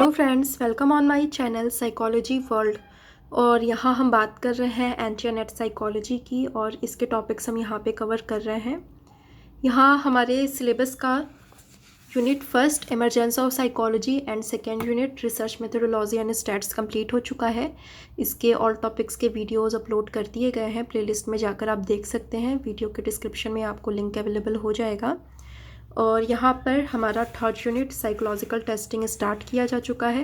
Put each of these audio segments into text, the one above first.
Hello friends, welcome on my channel psychology world. और यहाँ हम बात कर रहे हैं एंटी-नेट साइकोलॉजी की, और इसके टॉपिक्स हम यहाँ पे कवर कर रहे हैं। यहाँ हमारे सिलेबस का unit first emergence of psychology and second unit research methodology and stats complete हो चुका है। इसके ऑल टॉपिक्स के वीडियोस अपलोड कर दिए गए हैं, प्लेलिस्ट में जाकर आप देख सकते हैं। वीडियो के डिस्क्रिप्शन में आपको लिंक अवेलेबल हो जाएगा। और यहाँ पर हमारा third unit psychological testing start किया जा चुका है,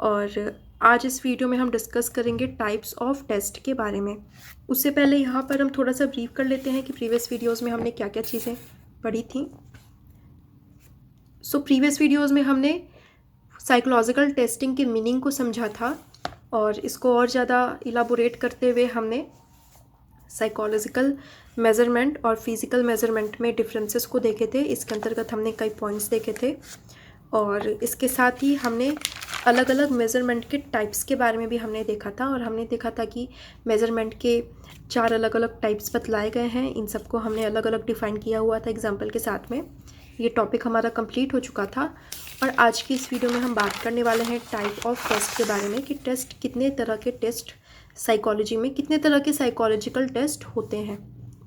और आज इस वीडियो में हम डिस्कस करेंगे टाइप्स ऑफ टेस्ट के बारे में। उससे पहले यहाँ पर हम थोड़ा सा ब्रीफ कर लेते हैं कि प्रीवियस वीडियोस में हमने क्या क्या चीज़ें पढ़ी थी। प्रीवियस वीडियोस में हमने साइकोलॉजिकल टेस्टिंग के मीनिंग को समझा था, और इसको और ज़्यादा इलाबोरेट करते हुए हमने साइकोलॉजिकल मेज़रमेंट और फिज़िकल मेज़रमेंट में डिफरेंसेस को देखे थे। इसके अंतर्गत हमने कई पॉइंट्स देखे थे, और इसके साथ ही हमने अलग अलग मेज़रमेंट के टाइप्स के बारे में भी हमने देखा था। और हमने देखा था कि मेज़रमेंट के 4 अलग अलग टाइप्स बतलाए गए हैं। इन सबको हमने अलग अलग डिफ़ाइन किया हुआ था एग्जाम्पल के साथ में। ये टॉपिक हमारा कंप्लीट हो चुका था, और आज की इस वीडियो में हम बात करने वाले हैं टाइप ऑफ टेस्ट के बारे में, कि टेस्ट कितने तरह के टेस्ट साइकोलॉजी में कितने तरह के साइकोलॉजिकल टेस्ट होते हैं।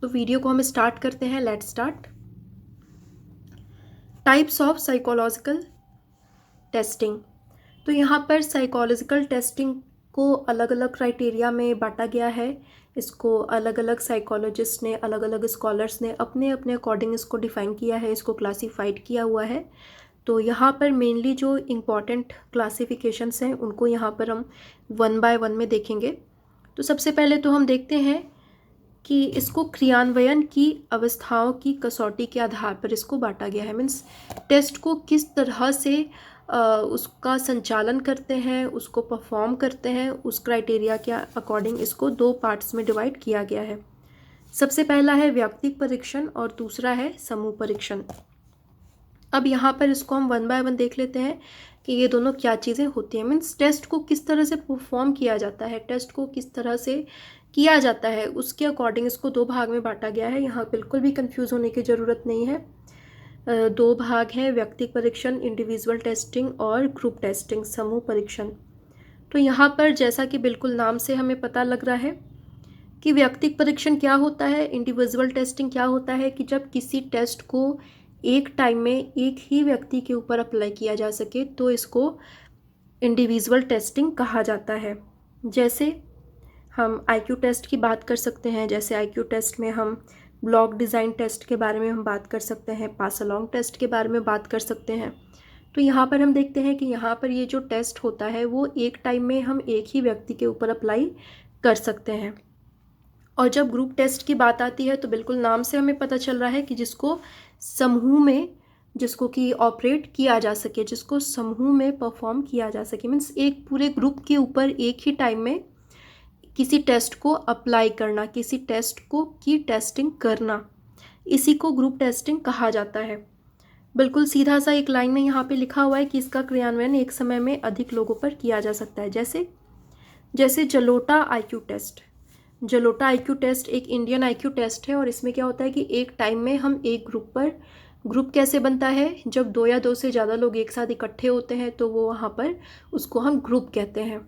तो वीडियो को हम स्टार्ट करते हैं। Let's start. Types of psychological testing. तो यहाँ पर साइकोलॉजिकल टेस्टिंग को अलग अलग क्राइटेरिया में बांटा गया है। इसको अलग अलग साइकोलॉजिस्ट ने, अलग अलग स्कॉलर्स ने अपने अपने अकॉर्डिंग इसको डिफ़ाइन किया है, इसको क्लासीफाइड किया हुआ है। तो यहाँ पर मेनली जो इम्पॉर्टेंट क्लासिफिकेशंस हैं उनको यहाँ पर हम वन बाय वन में देखेंगे। तो सबसे पहले तो हम देखते हैं कि इसको क्रियान्वयन की अवस्थाओं की कसौटी के आधार पर इसको बांटा गया है। मीन्स टेस्ट को किस तरह से उसका संचालन करते हैं, उसको परफॉर्म करते हैं, उस क्राइटेरिया के अकॉर्डिंग इसको 2 पार्ट्स में डिवाइड किया गया है। सबसे पहला है व्यक्तिगत परीक्षण और दूसरा है समूह परीक्षण। अब यहाँ पर इसको हम वन बाय वन देख लेते हैं कि ये दोनों क्या चीज़ें होती हैं। मीन्स टेस्ट को किस तरह से परफॉर्म किया जाता है, टेस्ट को किस तरह से किया जाता है, उसके अकॉर्डिंग इसको 2 भाग में बांटा गया है। यहाँ बिल्कुल भी कंफ्यूज होने की ज़रूरत नहीं है। 2 भाग हैं, व्यक्तिगत परीक्षण इंडिविजुअल टेस्टिंग और ग्रुप टेस्टिंग समूह परीक्षण। तो यहाँ पर जैसा कि बिल्कुल नाम से हमें पता लग रहा है कि व्यक्तिगत परीक्षण क्या होता है, इंडिविजुअल टेस्टिंग क्या होता है, कि जब किसी टेस्ट को एक टाइम में एक ही व्यक्ति के ऊपर अप्लाई किया जा सके तो इसको इंडिविजुअल टेस्टिंग कहा जाता है। जैसे हम आईक्यू टेस्ट की बात कर सकते हैं, जैसे आईक्यू टेस्ट में हम ब्लॉक डिज़ाइन टेस्ट के बारे में हम बात कर सकते हैं, पास अलोंग टेस्ट के बारे में बात कर सकते हैं। तो यहाँ पर हम देखते हैं कि यहाँ पर ये जो टेस्ट होता है वो एक टाइम में हम एक ही व्यक्ति के ऊपर अप्लाई कर सकते हैं। और जब ग्रुप टेस्ट की बात आती है तो बिल्कुल नाम से हमें पता चल रहा है कि जिसको समूह में, जिसको कि ऑपरेट किया जा सके, जिसको समूह में परफॉर्म किया जा सके। मीन्स एक पूरे ग्रुप के ऊपर एक ही टाइम में किसी टेस्ट को अप्लाई करना, किसी टेस्ट को की टेस्टिंग करना, इसी को ग्रुप टेस्टिंग कहा जाता है। बिल्कुल सीधा सा एक लाइन में यहाँ पे लिखा हुआ है कि इसका क्रियान्वयन एक समय में अधिक लोगों पर किया जा सकता है। जैसे Jalota IQ test. Jalota IQ test एक इंडियन आईक्यू टेस्ट है, और इसमें क्या होता है कि एक टाइम में हम एक ग्रुप कैसे बनता है, जब 2 या 2 से ज़्यादा लोग एक साथ इकट्ठे होते हैं तो वो वहाँ पर उसको हम ग्रुप कहते हैं।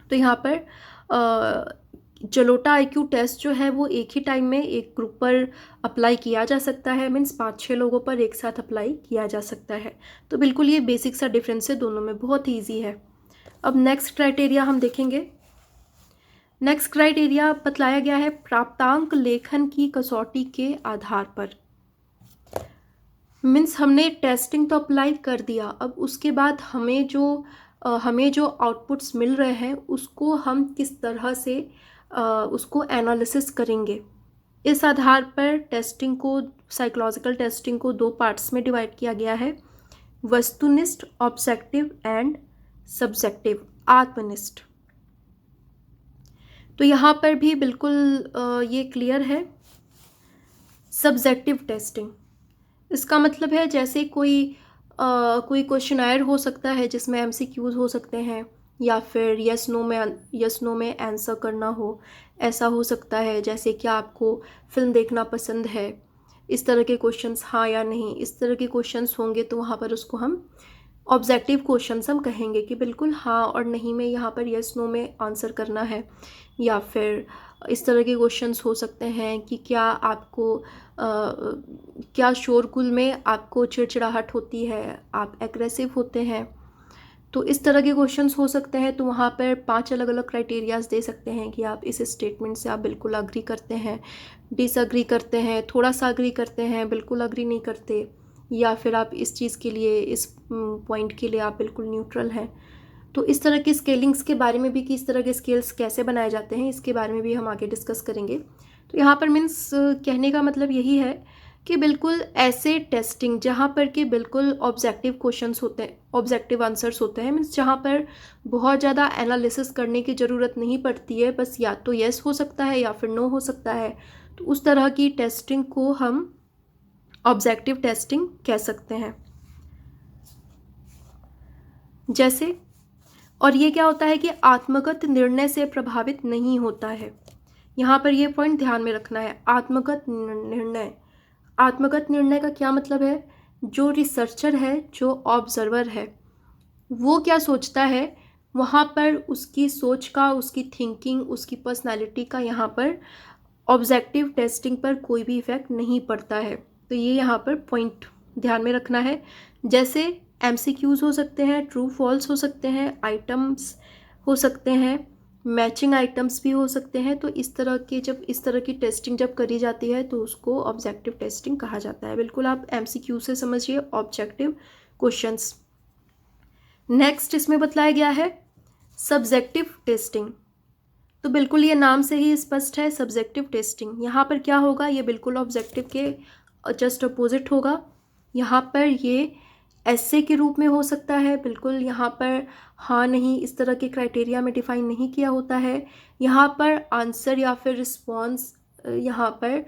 तो यहाँ पर जलोटा आईक्यू टेस्ट जो है वो एक ही टाइम में एक ग्रुप पर अप्लाई किया जा सकता है। मीन्स 5-6 लोगों पर एक साथ अप्लाई किया जा सकता है। तो बिल्कुल ये बेसिक सा डिफरेंस है दोनों में, बहुत ईजी है। अब नेक्स्ट क्राइटेरिया हम देखेंगे। नेक्स्ट क्राइटेरिया बतलाया गया है प्राप्तांक लेखन की कसौटी के आधार पर। मीन्स हमने टेस्टिंग तो अप्लाई कर दिया, अब उसके बाद हमें जो आउटपुट्स मिल रहे हैं उसको हम किस तरह से उसको एनालिसिस करेंगे। इस आधार पर टेस्टिंग को, साइकोलॉजिकल टेस्टिंग को 2 पार्ट्स में डिवाइड किया गया है, वस्तुनिष्ठ ऑब्जेक्टिव एंड सब्जेक्टिव आत्मनिष्ठ। तो यहाँ पर भी बिल्कुल ये क्लियर है। सब्जेक्टिव टेस्टिंग, इसका मतलब है जैसे कोई क्वेश्चनायर हो सकता है जिसमें एमसीक्यूज हो सकते हैं, या फिर यस नो में आंसर करना हो, ऐसा हो सकता है। जैसे कि आपको फिल्म देखना पसंद है, इस तरह के क्वेश्चंस, हाँ या नहीं, इस तरह के क्वेश्चंस होंगे तो वहाँ पर उसको हम ऑब्जेक्टिव क्वेश्चंस हम कहेंगे कि बिल्कुल हाँ और नहीं में यहाँ पर यस नो में आंसर करना है, या फिर इस तरह के क्वेश्चंस हो सकते हैं कि क्या आपको क्या शोरगुल में आपको चिड़चिड़ाहट होती है, आप एग्रेसिव होते हैं, तो इस तरह के क्वेश्चंस हो सकते हैं। तो वहाँ पर 5 अलग अलग क्राइटेरियाज दे सकते हैं कि आप इस स्टेटमेंट से आप बिल्कुल अग्री करते हैं, डिसअग्री करते हैं, थोड़ा सा अग्री करते हैं, बिल्कुल अग्री नहीं करते, या फिर आप इस चीज़ के लिए, इस पॉइंट के लिए आप बिल्कुल न्यूट्रल हैं। तो इस तरह की स्केलिंग्स के बारे में भी, कि इस तरह के स्केल्स कैसे बनाए जाते हैं, इसके बारे में भी हम आगे डिस्कस करेंगे। तो यहाँ पर मीन्स कहने का मतलब यही है कि बिल्कुल ऐसे टेस्टिंग जहाँ पर कि बिल्कुल ऑब्जेक्टिव क्वेश्चंस होते हैं, ऑब्जेक्टिव आंसर्स होते हैं, मीन्स जहाँ पर बहुत ज़्यादा एनालिसिस करने की ज़रूरत नहीं पड़ती है, बस या तो येस हो सकता है या फिर नो हो सकता है, तो उस तरह की टेस्टिंग को हम ऑब्जेक्टिव टेस्टिंग कह सकते हैं। जैसे, और ये क्या होता है कि आत्मगत निर्णय से प्रभावित नहीं होता है। यहाँ पर ये पॉइंट ध्यान में रखना है, आत्मगत निर्णय। आत्मगत निर्णय का क्या मतलब है? जो रिसर्चर है, जो ऑब्जर्वर है, वो क्या सोचता है, वहाँ पर उसकी सोच का, उसकी थिंकिंग, उसकी पर्सनालिटी का यहाँ पर ऑब्जेक्टिव टेस्टिंग पर कोई भी इफेक्ट नहीं पड़ता है। तो ये यहाँ पर पॉइंट ध्यान में रखना है। जैसे एमसीक्यूज हो सकते हैं, ट्रू फॉल्स हो सकते हैं, आइटम्स हो सकते हैं, मैचिंग आइटम्स भी हो सकते हैं। तो इस तरह के, जब इस तरह की टेस्टिंग जब करी जाती है तो उसको ऑब्जेक्टिव टेस्टिंग कहा जाता है। बिल्कुल आप एमसीक्यू से समझिए, ऑब्जेक्टिव क्वेश्चंस। नेक्स्ट इसमें बतलाया गया है सब्जेक्टिव टेस्टिंग। तो बिल्कुल ये नाम से ही स्पष्ट है, सब्जेक्टिव टेस्टिंग। यहाँ पर क्या होगा, ये बिल्कुल ऑब्जेक्टिव के जस्ट अपोजिट होगा। यहाँ पर ये ऐसे के रूप में हो सकता है, बिल्कुल यहाँ पर हाँ नहीं इस तरह के क्राइटेरिया में डिफाइन नहीं किया होता है। यहाँ पर आंसर या फिर रिस्पॉन्स, यहाँ पर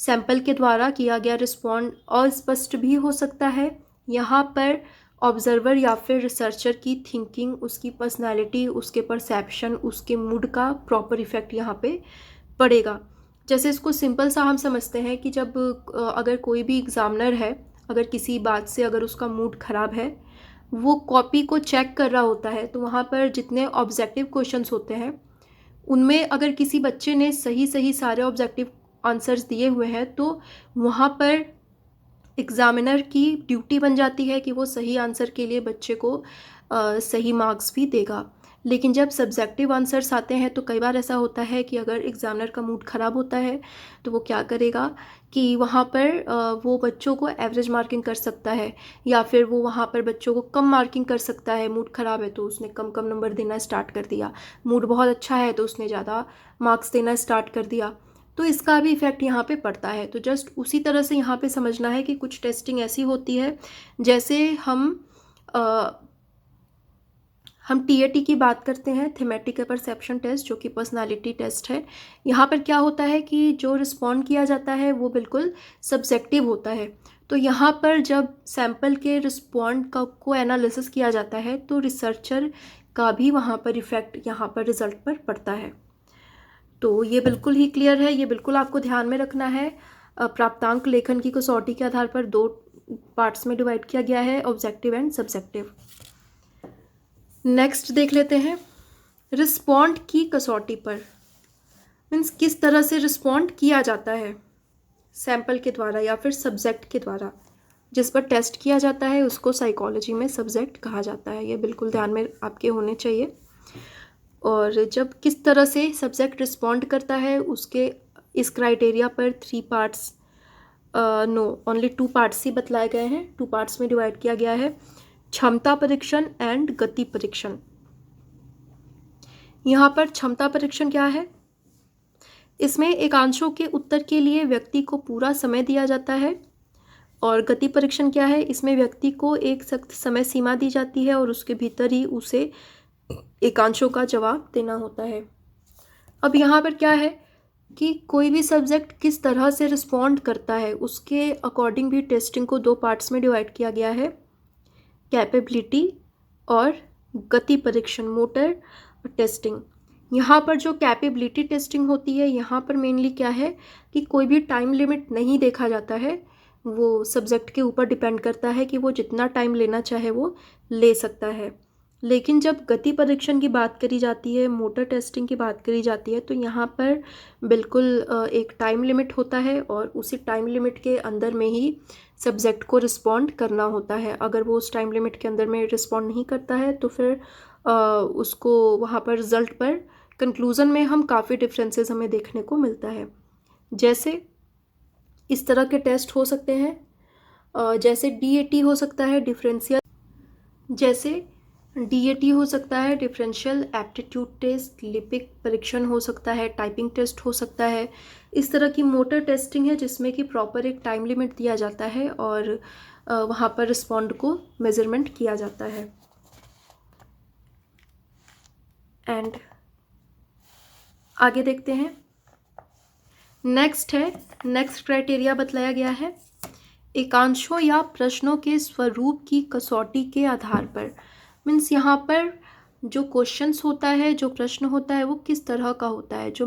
सैंपल के द्वारा किया गया रिस्पॉन्ड अस्पष्ट भी हो सकता है। यहाँ पर ऑब्जर्वर या फिर रिसर्चर की थिंकिंग, उसकी पर्सनालिटी, उसके परसेप्शन, उसके मूड का प्रॉपर इफेक्ट यहाँ पे पड़ेगा। जैसे इसको सिंपल सा हम समझते हैं कि जब अगर कोई भी एग्ज़ामिनर है, अगर किसी बात से अगर उसका मूड ख़राब है, वो कॉपी को चेक कर रहा होता है, तो वहाँ पर जितने ऑब्जेक्टिव क्वेश्चंस होते हैं उनमें अगर किसी बच्चे ने सही सही सारे ऑब्जेक्टिव आंसर्स दिए हुए हैं, तो वहाँ पर एग्ज़ामिनर की ड्यूटी बन जाती है कि वो सही आंसर के लिए बच्चे को सही मार्क्स भी देगा। लेकिन जब सब्जेक्टिव आंसर्स आते हैं तो कई बार ऐसा होता है कि अगर एग्ज़ामिनर का मूड ख़राब होता है तो वो क्या करेगा कि वहाँ पर वो बच्चों को एवरेज मार्किंग कर सकता है, या फिर वो वहाँ पर बच्चों को कम मार्किंग कर सकता है। मूड ख़राब है तो उसने कम कम नंबर देना स्टार्ट कर दिया, मूड बहुत अच्छा है तो उसने ज़्यादा मार्क्स देना स्टार्ट कर दिया। तो इसका भी इफ़ेक्ट यहाँ पे पड़ता है। तो जस्ट उसी तरह से यहाँ पे समझना है कि कुछ टेस्टिंग ऐसी होती है, जैसे हम टीएटी की बात करते हैं, थीमेटिक परसेप्शन टेस्ट, जो कि पर्सनालिटी टेस्ट है। यहाँ पर क्या होता है कि जो रिस्पॉन्ड किया जाता है वो बिल्कुल सब्जेक्टिव होता है। तो यहाँ पर जब सैंपल के रिस्पॉन्ड को एनालिसिस किया जाता है तो रिसर्चर का भी वहाँ पर इफ़ेक्ट यहाँ पर रिजल्ट पर पड़ता है। तो ये बिल्कुल ही क्लियर है, ये बिल्कुल आपको ध्यान में रखना है। प्राप्तांक लेखन की कसौटी के आधार पर 2 पार्ट्स में डिवाइड किया गया है, ऑब्जेक्टिव एंड सब्जेक्टिव। नेक्स्ट देख लेते हैं, रिस्पॉन्ड की कसौटी पर मीन्स किस तरह से रिस्पॉन्ड किया जाता है सैंपल के द्वारा या फिर सब्जेक्ट के द्वारा। जिस पर टेस्ट किया जाता है उसको साइकोलॉजी में सब्जेक्ट कहा जाता है। ये बिल्कुल ध्यान में आपके होने चाहिए। और जब किस तरह से सब्जेक्ट रिस्पॉन्ड करता है उसके इस क्राइटेरिया पर 3 पार्ट्स, नो ओनली 2 पार्ट्स ही बतलाए गए हैं। 2 पार्ट्स में डिवाइड किया गया है, क्षमता परीक्षण एंड गति परीक्षण। यहाँ पर क्षमता परीक्षण क्या है, इसमें एकांशों के उत्तर के लिए व्यक्ति को पूरा समय दिया जाता है। और गति परीक्षण क्या है, इसमें व्यक्ति को एक सख्त समय सीमा दी जाती है और उसके भीतर ही उसे एकांशों का जवाब देना होता है। अब यहाँ पर क्या है कि कोई भी सब्जेक्ट किस तरह से रिस्पॉन्ड करता है उसके अकॉर्डिंग भी टेस्टिंग को 2 पार्ट्स में डिवाइड किया गया है, कैपेबिलिटी और गति परीक्षण, मोटर टेस्टिंग। यहाँ पर जो कैपेबिलिटी टेस्टिंग होती है, यहाँ पर मेनली क्या है कि कोई भी टाइम लिमिट नहीं देखा जाता है, वो सब्जेक्ट के ऊपर डिपेंड करता है कि वो जितना टाइम लेना चाहे वो ले सकता है। लेकिन जब गति परीक्षण की बात करी जाती है, मोटर टेस्टिंग की बात करी जाती है, तो यहाँ पर बिल्कुल एक टाइम लिमिट होता है और उसी टाइम लिमिट के अंदर में ही सब्जेक्ट को रिस्पॉन्ड करना होता है। अगर वो उस टाइम लिमिट के अंदर में रिस्पॉन्ड नहीं करता है तो फिर उसको वहाँ पर रिज़ल्ट पर कंक्लूज़न में हम काफ़ी डिफरेंसेस हमें देखने को मिलता है। जैसे इस तरह के टेस्ट हो सकते हैं, जैसे डीएटी हो सकता है, डिफरेंशियल एप्टीट्यूड टेस्ट, लिपिक परीक्षण हो सकता है, टाइपिंग टेस्ट हो सकता है। इस तरह की मोटर टेस्टिंग है जिसमें कि प्रॉपर एक टाइम लिमिट दिया जाता है और वहाँ पर रिस्पॉन्ड को मेजरमेंट किया जाता है। एंड आगे देखते हैं। नेक्स्ट क्राइटेरिया बतलाया गया है, एकांशों या प्रश्नों के स्वरूप की कसौटी के आधार पर। मीन्स यहाँ पर जो क्वेश्चंस होता है, जो प्रश्न होता है, वो किस तरह का होता है, जो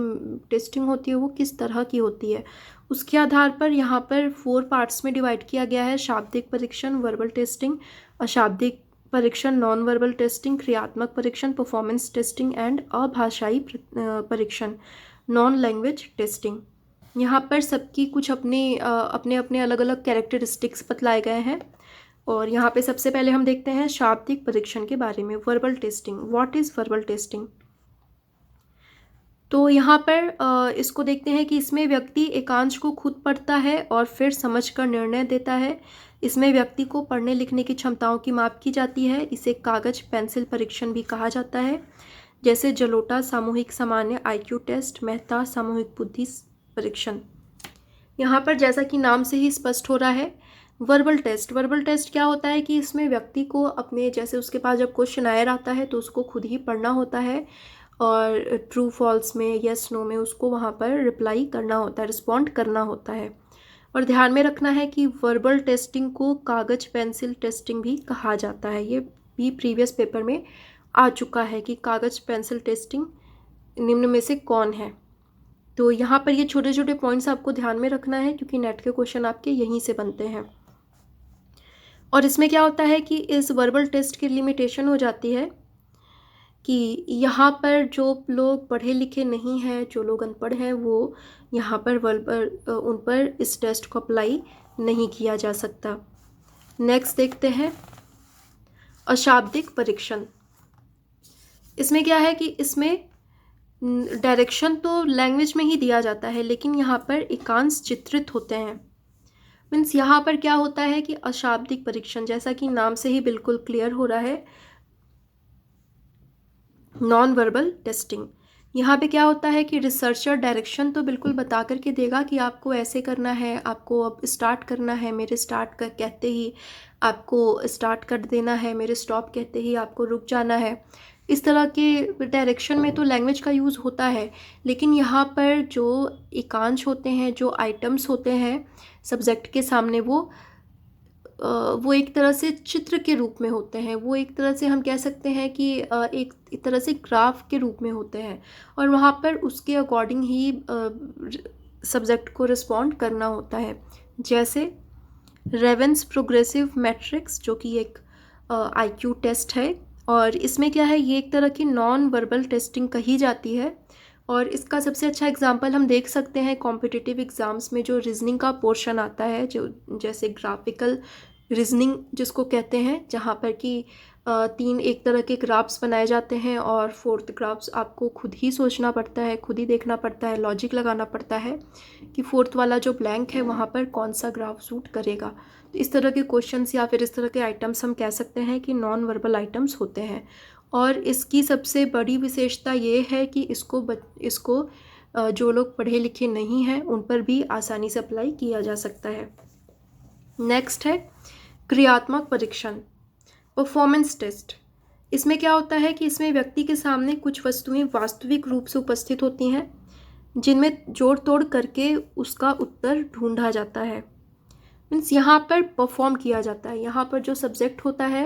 टेस्टिंग होती है वो किस तरह की होती है, उसके आधार पर यहाँ पर 4 पार्ट्स में डिवाइड किया गया है। शाब्दिक परीक्षण, वर्बल टेस्टिंग, अशाब्दिक परीक्षण, नॉन वर्बल टेस्टिंग, क्रियात्मक परीक्षण, परफॉर्मेंस टेस्टिंग एंड अभाषाई परीक्षण, नॉन लैंग्वेज टेस्टिंग। यहाँ पर सबकी कुछ अपने अपने अलग अलग कैरेक्टरिस्टिक्स बतलाए गए हैं। और यहाँ पे सबसे पहले हम देखते हैं शाब्दिक परीक्षण के बारे में, verbal testing. What is verbal testing? तो यहाँ पर इसको देखते हैं कि इसमें व्यक्ति एकांश को खुद पढ़ता है और फिर समझकर निर्णय देता है। इसमें व्यक्ति को पढ़ने लिखने की क्षमताओं की माप की जाती है। इसे कागज पेंसिल परीक्षण भी कहा जाता है, जैसे जलोटा सामूहिक सामान्य IQ टेस्ट, मेहता सामूहिक बुद्धि परीक्षण। यहाँ पर जैसा कि नाम से ही स्पष्ट हो रहा है, वर्बल टेस्ट क्या होता है कि इसमें व्यक्ति को अपने, जैसे उसके पास जब क्वेश्चन आयर आता है तो उसको खुद ही पढ़ना होता है और ट्रू फॉल्स में, यस नो में उसको वहाँ पर रिप्लाई करना होता है, रिस्पॉन्ड करना होता है। और ध्यान में रखना है कि वर्बल टेस्टिंग को कागज पेंसिल टेस्टिंग भी कहा जाता है। ये भी प्रीवियस पेपर में आ चुका है कि कागज पेंसिल टेस्टिंग निम्न में से कौन है। तो यहाँ पर ये छोटे छोटे पॉइंट्स आपको ध्यान में रखना है क्योंकि नेट के क्वेश्चन आपके यहीं से बनते हैं। और इसमें क्या होता है कि इस वर्बल टेस्ट की लिमिटेशन हो जाती है कि यहाँ पर जो लोग पढ़े लिखे नहीं हैं, जो लोग अनपढ़ हैं, वो यहाँ पर उन पर इस टेस्ट को अप्लाई नहीं किया जा सकता। नेक्स्ट देखते हैं अशाब्दिक परीक्षण। इसमें क्या है कि इसमें डायरेक्शन तो लैंग्वेज में ही दिया जाता है, लेकिन यहाँ पर एकांश चित्रित होते हैं। मीन्स यहाँ पर क्या होता है कि अशाब्दिक परीक्षण, जैसा कि नाम से ही बिल्कुल क्लियर हो रहा है, नॉन वर्बल टेस्टिंग। यहाँ पे क्या होता है कि रिसर्चर डायरेक्शन तो बिल्कुल बता करके देगा कि आपको ऐसे करना है, आपको अब स्टार्ट करना है, मेरे स्टार्ट कर कहते ही आपको स्टार्ट कर देना है, मेरे स्टॉप कहते ही आपको रुक जाना है। इस तरह के डायरेक्शन में तो लैंग्वेज का यूज़ होता है, लेकिन यहाँ पर जो एकांश होते हैं, जो आइटम्स होते हैं सब्जेक्ट के सामने, वो एक तरह से चित्र के रूप में होते हैं। वो एक तरह से हम कह सकते हैं कि एक तरह से ग्राफ के रूप में होते हैं और वहाँ पर उसके अकॉर्डिंग ही सब्जेक्ट को रिस्पॉन्ड करना होता है। जैसे रेवेंस प्रोग्रेसिव मैट्रिक्स, जो कि एक IQ टेस्ट है, और इसमें क्या है, ये एक तरह की नॉन वर्बल टेस्टिंग कही जाती है। और इसका सबसे अच्छा एग्जांपल हम देख सकते हैं कॉम्पिटिटिव एग्ज़ाम्स में जो रीजनिंग का पोर्शन आता है, जो जैसे ग्राफिकल रीजनिंग जिसको कहते हैं, जहाँ पर कि 3 एक तरह के ग्राफ्स बनाए जाते हैं और 4th ग्राफ्स आपको खुद ही सोचना पड़ता है, खुद ही देखना पड़ता है, लॉजिक लगाना पड़ता है कि 4th वाला जो ब्लैंक है वहाँ पर कौन सा ग्राफ सूट करेगा। तो इस तरह के क्वेश्चंस या फिर इस तरह के आइटम्स हम कह सकते हैं कि नॉन वर्बल आइटम्स होते हैं। और इसकी सबसे बड़ी विशेषता ये है कि इसको जो लोग पढ़े लिखे नहीं हैं उन पर भी आसानी से अप्लाई किया जा सकता है। नेक्स्ट है क्रियात्मक परीक्षण, परफॉर्मेंस टेस्ट। इसमें क्या होता है कि इसमें व्यक्ति के सामने कुछ वस्तुएं वास्तविक रूप से उपस्थित होती हैं जिनमें जोड़ तोड़ करके उसका उत्तर ढूंढा जाता है। मीन्स यहाँ पर परफॉर्म किया जाता है। यहाँ पर जो सब्जेक्ट होता है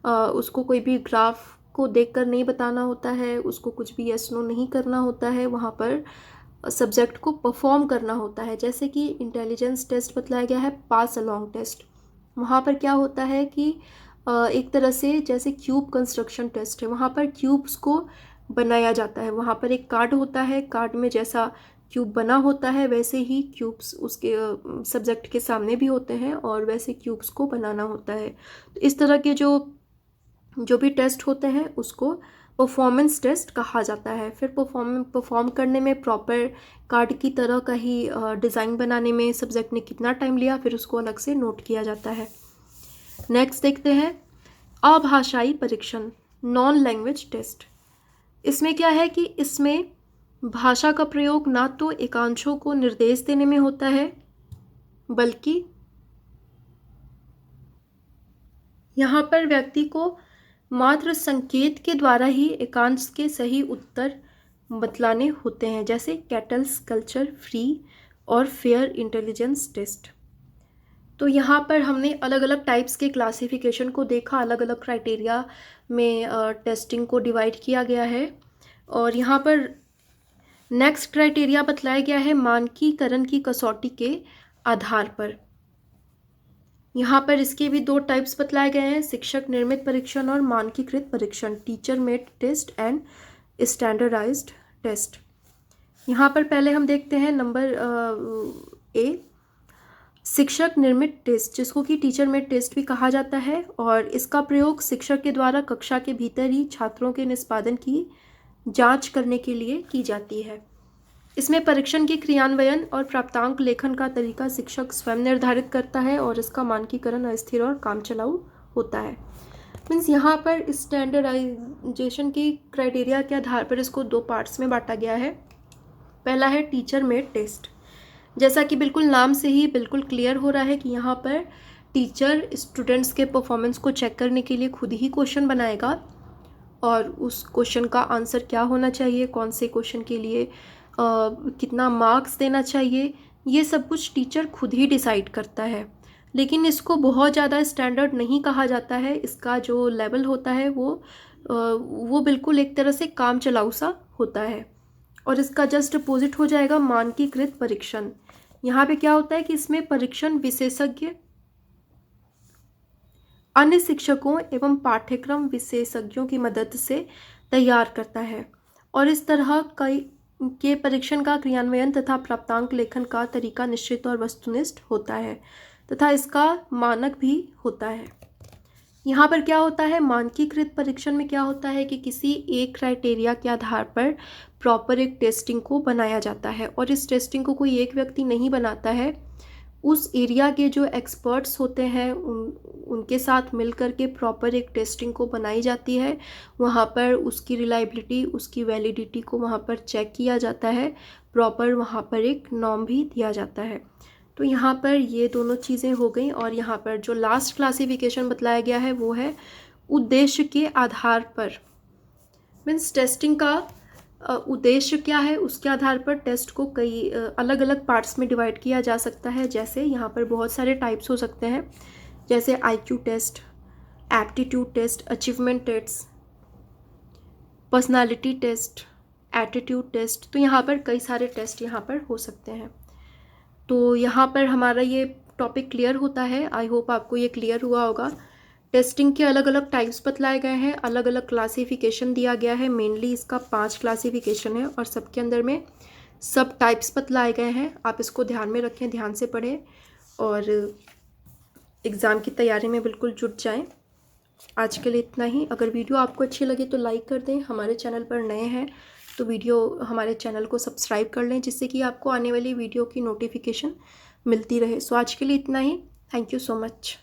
उसको कोई भी ग्राफ को देखकर नहीं बताना होता है, उसको कुछ भी यस नो नहीं करना होता है। वहाँ पर सब्जेक्ट को परफॉर्म करना होता है। जैसे कि इंटेलिजेंस टेस्ट बतलाया गया है, पास अलोंग टेस्ट। वहाँ पर क्या होता है कि एक तरह से जैसे क्यूब कंस्ट्रक्शन टेस्ट है, वहाँ पर क्यूब्स को बनाया जाता है। वहाँ पर एक कार्ड होता है, कार्ड में जैसा क्यूब बना होता है वैसे ही क्यूब्स उसके सब्जेक्ट के सामने भी होते हैं और वैसे क्यूब्स को बनाना होता है। तो इस तरह के जो भी टेस्ट होते हैं उसको परफॉर्मेंस टेस्ट कहा जाता है। फिर परफॉर्म करने में प्रॉपर कार्ड की तरह का ही डिज़ाइन बनाने में सब्जेक्ट ने कितना टाइम लिया, फिर उसको अलग से नोट किया जाता है। नेक्स्ट देखते हैं अभाषाई परीक्षण, नॉन लैंग्वेज टेस्ट। इसमें क्या है कि इसमें भाषा का प्रयोग ना तो एकांशों को निर्देश देने में होता है, बल्कि यहाँ पर व्यक्ति को मात्र संकेत के द्वारा ही एकांश के सही उत्तर बतलाने होते हैं, जैसे कैटल्स कल्चर, फ्री और फेयर इंटेलिजेंस टेस्ट। तो यहाँ पर हमने अलग अलग टाइप्स के क्लासिफिकेशन को देखा, अलग अलग क्राइटेरिया में टेस्टिंग को डिवाइड किया गया है। और यहाँ पर नेक्स्ट क्राइटेरिया बतलाया गया है मानकीकरण की कसौटी के आधार पर। यहाँ पर इसके भी दो टाइप्स बतलाए गए हैं, शिक्षक निर्मित परीक्षण और मानकीकृत परीक्षण, teacher made test and standardized test. यहाँ पर पहले हम देखते हैं नंबर ए, शिक्षक निर्मित टेस्ट, जिसको कि टीचर मेड टेस्ट भी कहा जाता है, और इसका प्रयोग शिक्षक के द्वारा कक्षा के भीतर ही छात्रों के निष्पादन की जांच करने के लिए की जाती है। इसमें परीक्षण के क्रियान्वयन और प्राप्तांक लेखन का तरीका शिक्षक स्वयं निर्धारित करता है और इसका मानकीकरण अस्थिर और कामचलाऊ होता है। मीन्स यहाँ पर स्टैंडर्डाइजेशन की क्राइटेरिया के आधार पर इसको दो पार्ट्स में बांटा गया है। पहला है टीचर मेड टेस्ट। जैसा कि बिल्कुल नाम से ही बिल्कुल क्लियर हो रहा है कि यहाँ पर टीचर स्टूडेंट्स के परफॉर्मेंस को चेक करने के लिए खुद ही क्वेश्चन बनाएगा और उस क्वेश्चन का आंसर क्या होना चाहिए, कौन से क्वेश्चन के लिए कितना मार्क्स देना चाहिए, ये सब कुछ टीचर खुद ही डिसाइड करता है। लेकिन इसको बहुत ज़्यादा स्टैंडर्ड नहीं कहा जाता है। इसका जो लेवल होता है वो बिल्कुल एक तरह से काम चलाऊ सा होता है। और इसका जस्ट अपोजिट हो जाएगा मानकीकृत परीक्षण। यहाँ पे क्या होता है कि इसमें परीक्षण विशेषज्ञ अन्य शिक्षकों एवं पाठ्यक्रम विशेषज्ञों की मदद से तैयार करता है और इस तरह कई के परीक्षण का क्रियान्वयन तथा प्राप्तांक लेखन का तरीका निश्चित और वस्तुनिष्ठ होता है तथा इसका मानक भी होता है। यहाँ पर क्या होता है, मानकीकृत परीक्षण में क्या होता है कि किसी एक क्राइटेरिया के आधार पर प्रॉपर एक टेस्टिंग को बनाया जाता है और इस टेस्टिंग को कोई एक व्यक्ति नहीं बनाता है। उस एरिया के जो एक्सपर्ट्स होते हैं उनके साथ मिलकर के प्रॉपर एक टेस्टिंग को बनाई जाती है। वहाँ पर उसकी रिलायबिलिटी, उसकी वैलिडिटी को वहाँ पर चेक किया जाता है, प्रॉपर वहाँ पर एक नॉर्म भी दिया जाता है। तो यहाँ पर ये दोनों चीज़ें हो गई। और यहाँ पर जो लास्ट क्लासिफिकेशन बतलाया गया है वो है उद्देश्य के आधार पर। मीन्स टेस्टिंग का उद्देश्य क्या है उसके आधार पर टेस्ट को कई अलग अलग पार्ट्स में डिवाइड किया जा सकता है। जैसे यहाँ पर बहुत सारे टाइप्स हो सकते हैं, जैसे IQ test, aptitude test, achievement test, personality test, attitude test. तो यहाँ पर कई सारे टेस्ट यहाँ पर हो सकते हैं। तो यहाँ पर हमारा ये टॉपिक क्लियर होता है। आई होप आपको ये क्लियर हुआ होगा। टेस्टिंग के अलग अलग टाइप्स बतलाए गए हैं, अलग अलग क्लासिफिकेशन दिया गया है। मेनली इसका 5 क्लासिफिकेशन है और सबके अंदर में सब टाइप्स बतलाए गए हैं। आप इसको ध्यान में रखें, ध्यान से पढ़ें और एग्ज़ाम की तैयारी में बिल्कुल जुट जाएं। आज के लिए इतना ही। अगर वीडियो आपको अच्छी लगे तो लाइक कर दें। हमारे चैनल पर नए हैं तो हमारे चैनल को सब्सक्राइब कर लें, जिससे कि आपको आने वाली वीडियो की नोटिफिकेशन मिलती रहे। सो आज के लिए इतना ही। Thank you so much.